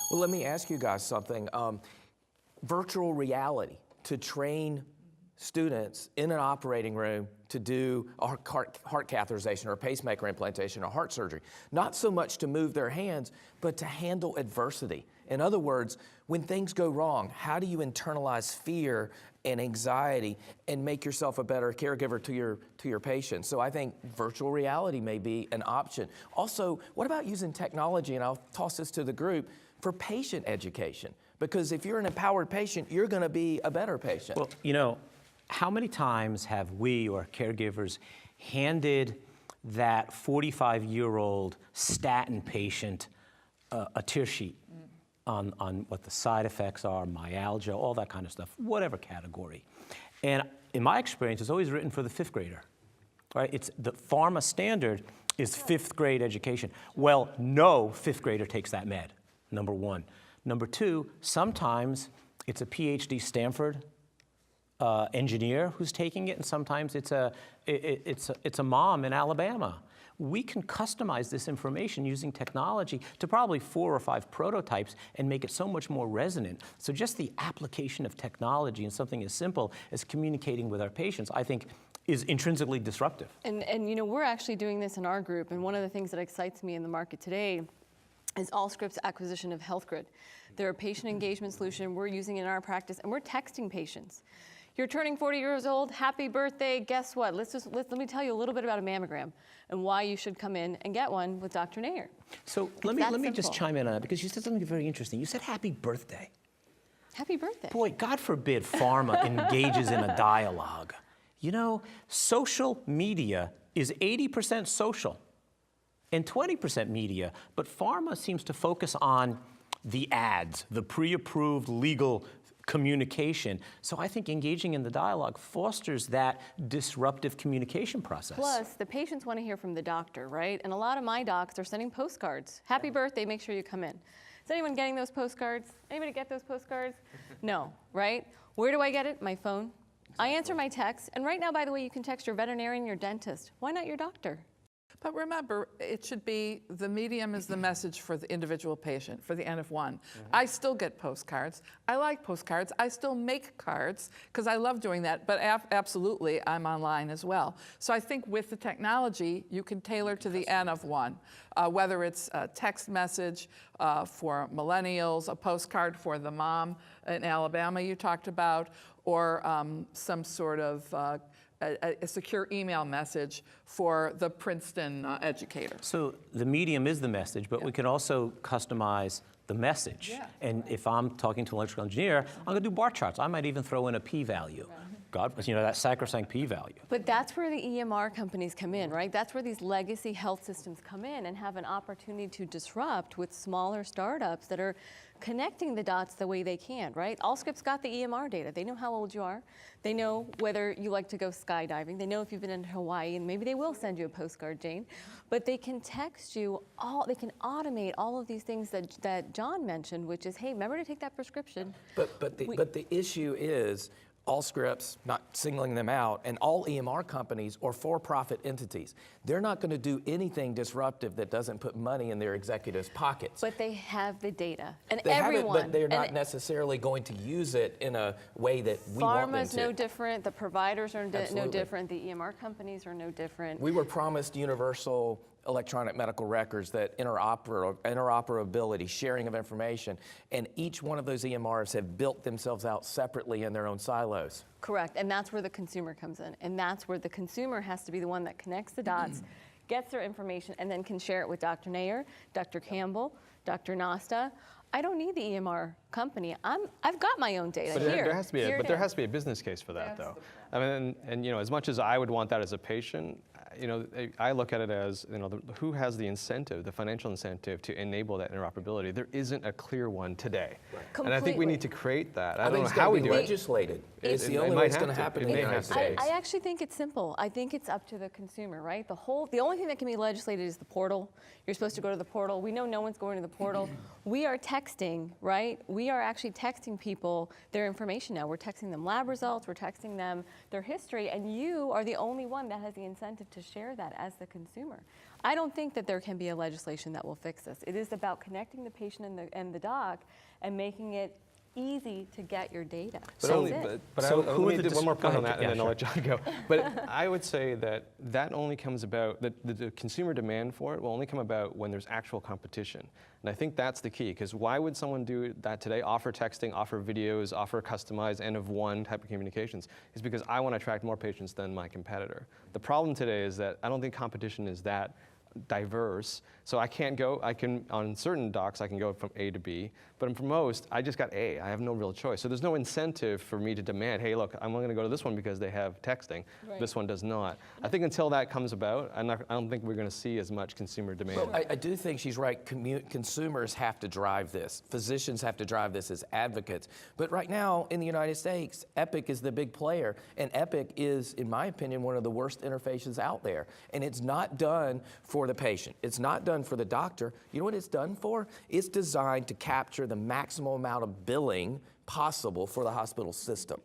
Well, let me ask you guys something. Virtual reality to train students in an operating room to do a heart catheterization or a pacemaker implantation or heart surgery. Not so much to move their hands, but to handle adversity. In other words, when things go wrong, how do you internalize fear and anxiety and make yourself a better caregiver to your patients? So I think virtual reality may be an option. Also, what about using technology, and I'll toss this to the group, for patient education? Because if you're an empowered patient, you're gonna be a better patient. Well, you know, how many times have we or caregivers handed that 45-year-old statin patient a tear sheet on what the side effects are, myalgia, all that kind of stuff, whatever category. And in my experience, it's always written for the 5th grader, right? It's the pharma standard is 5th grade education. Well, no 5th grader takes that med, number one. Number two, sometimes it's a PhD Stanford engineer who's taking it, and sometimes it's a mom in Alabama. We can customize this information using technology to probably 4 or 5 prototypes and make it so much more resonant. So just the application of technology in something as simple as communicating with our patients, I think, is intrinsically disruptive. And you know, we're actually doing this in our group, and one of the things that excites me in the market today is Allscripts' acquisition of HealthGrid. They're a patient engagement solution we're using in our practice, and we're texting patients. You're turning 40 years old, happy birthday, guess what? Let me tell you a little bit about a mammogram and why you should come in and get one with Dr. Nayyar. So let me just chime in on that, because you said something very interesting. You said happy birthday. Happy birthday. Boy, God forbid pharma engages in a dialogue. You know, social media is 80% social and 20% media, but pharma seems to focus on the ads, the pre-approved legal communication. So I think engaging in the dialogue fosters that disruptive communication process. Plus, the patients want to hear from the doctor, right? And a lot of my docs are sending postcards. Happy birthday, make sure you come in. Is anyone getting those postcards? Anybody get those postcards? No, right? Where do I get it? My phone. I answer my texts, and right now, by the way, you can text your veterinarian, your dentist. Why not your doctor? But remember, it should be the medium is the message for the individual patient, for the N of 1. I still get postcards. I like postcards. I still make cards because I love doing that, but absolutely, I'm online as well. So I think with the technology, you can tailor to the N of 1, whether it's a text message for millennials, a postcard for the mom in Alabama you talked about, or some sort of a secure email message for the Princeton educator. So the medium is the message, but we can also customize the message. Yeah. And if I'm talking to an electrical engineer, I'm gonna do bar charts. I might even throw in a p-value. God, you know, that sacrosanct p-value. But that's where the EMR companies come in, right? That's where these legacy health systems come in and have an opportunity to disrupt with smaller startups that are connecting the dots the way they can, right? Allscripts got the EMR data. They know how old you are. They know whether you like to go skydiving. They know if you've been in Hawaii, and maybe they will send you a postcard, Jane. But they can text you they can automate all of these things that John mentioned, which is, hey, remember to take that prescription. But the issue is, Allscripts, not singling them out, and all EMR companies are for-profit entities. They're not going to do anything disruptive that doesn't put money in their executives' pockets. But they have the data, and They have it, everyone. but they're not necessarily going to use it in a way that we want them Pharma's to. no different. The providers are no Absolutely. different. The EMR companies are no different. We were promised universal electronic medical records, that interoperability, sharing of information, and each one of those EMRs have built themselves out separately in their own silos. Correct, and that's where the consumer comes in, and that's where the consumer has to be the one that connects the dots, gets their information, and then can share it with Dr. Nayyar, Dr. Campbell, Dr. Nosta. I don't need the EMR company. I've got my own data. But here. there has to be a business case for that, though. I mean, and you know, as much as I would want that as a patient, you know, I look at it as, you know, who has the incentive, the financial incentive to enable that interoperability? There isn't a clear one today. Right. And I think we need to create that. I don't know how we do it. Legislated. It's the only way it's going to happen in the United States. I actually think it's simple. I think it's up to the consumer, right? The only thing that can be legislated is the portal. You're supposed to go to the portal. We know no one's going to the portal. We are texting, right? We are actually texting people their information now. We're texting them lab results. We're texting them their history. And you are the only one that has the incentive to to share that as the consumer. I don't think that there can be a legislation that will fix this. It is about connecting the patient and the doc and making it easy to get your data. But So let who me are the do one more go point on ahead, that, and yeah, then I'll let John go. But I would say that only comes about, the consumer demand for it will only come about when there's actual competition. And I think that's the key, because why would someone do that today, offer texting, offer videos, offer customized N-of-1 type of communications? Is because I want to attract more patients than my competitor. The problem today is that I don't think competition is that diverse. So I can, on certain docs, I can go from A to B, but for most, I just got A. I have no real choice. So there's no incentive for me to demand, hey, look, I'm only going to go to this one because they have texting. Right. This one does not. I think until that comes about, I don't think we're going to see as much consumer demand. Well, I do think she's right. Consumers have to drive this. Physicians have to drive this as advocates. But right now in the United States, Epic is the big player, and Epic is, in my opinion, one of the worst interfaces out there. And it's not done for the patient. It's not done for the doctor. You know what it's done for? It's designed to capture the maximum amount of billing possible for the hospital system.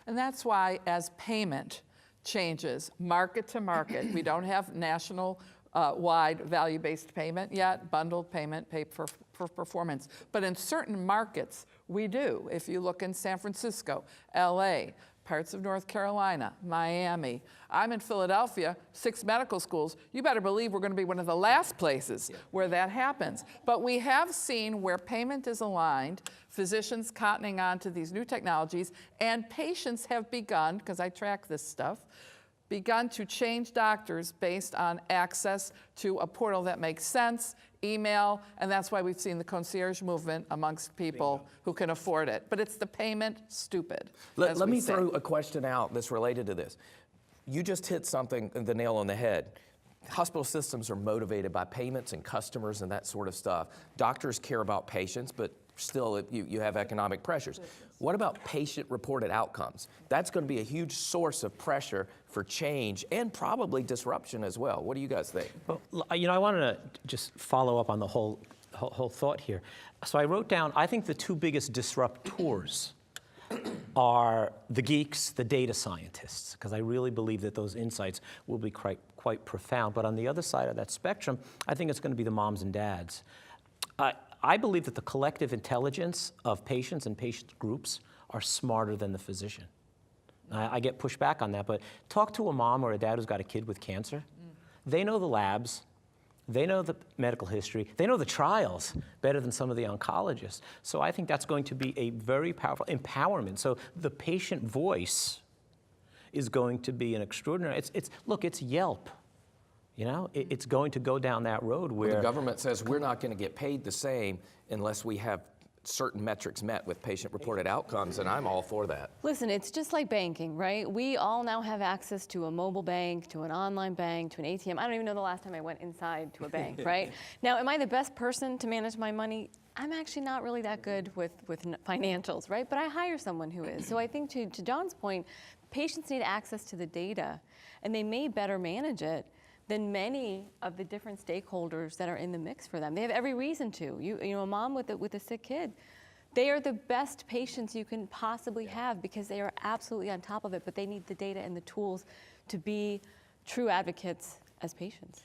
And that's why as payment changes market to market, we don't have national wide value-based payment yet, bundled payment, pay for performance. But in certain markets, we do. If you look in San Francisco, LA, parts of North Carolina, Miami. I'm in Philadelphia, 6 medical schools. You better believe we're going to be one of the last places where that happens. But we have seen where payment is aligned, physicians cottoning on to these new technologies, and patients have begun, because I track this stuff, begun to change doctors based on access to a portal that makes sense, email, and that's why we've seen the concierge movement amongst people who can afford it. But it's the payment stupid. Let me throw a question out that's related to this. You just hit the nail on the head. Hospital systems are motivated by payments and customers and that sort of stuff. Doctors care about patients, but still you have economic pressures. What about patient-reported outcomes? That's going to be a huge source of pressure for change and probably disruption as well. What do you guys think? Well, I wanted to just follow up on the whole thought here. So I wrote down, I think the 2 biggest disruptors are the geeks, the data scientists, because I really believe that those insights will be quite profound. But on the other side of that spectrum, I think it's going to be the moms and dads. I believe that the collective intelligence of patients and patient groups are smarter than the physician. I get pushed back on that, but talk to a mom or a dad who's got a kid with cancer. They know the labs, they know the medical history, they know the trials better than some of the oncologists. So I think that's going to be a very powerful empowerment. So the patient voice is going to be an extraordinary, look, it's Yelp. You know, it's going to go down that road where the government says we're not going to get paid the same unless we have certain metrics met with patient-reported outcomes, and I'm all for that. Listen, it's just like banking, right? We all now have access to a mobile bank, to an online bank, to an ATM. I don't even know the last time I went inside to a bank, right? Now, am I the best person to manage my money? I'm actually not really that good with financials, right? But I hire someone who is. So I think to John's point, patients need access to the data, and they may better manage it than many of the different stakeholders that are in the mix for them. They have every reason to. You know, a mom with a sick kid, they are the best patients you can possibly have because they are absolutely on top of it, but they need the data and the tools to be true advocates as patients.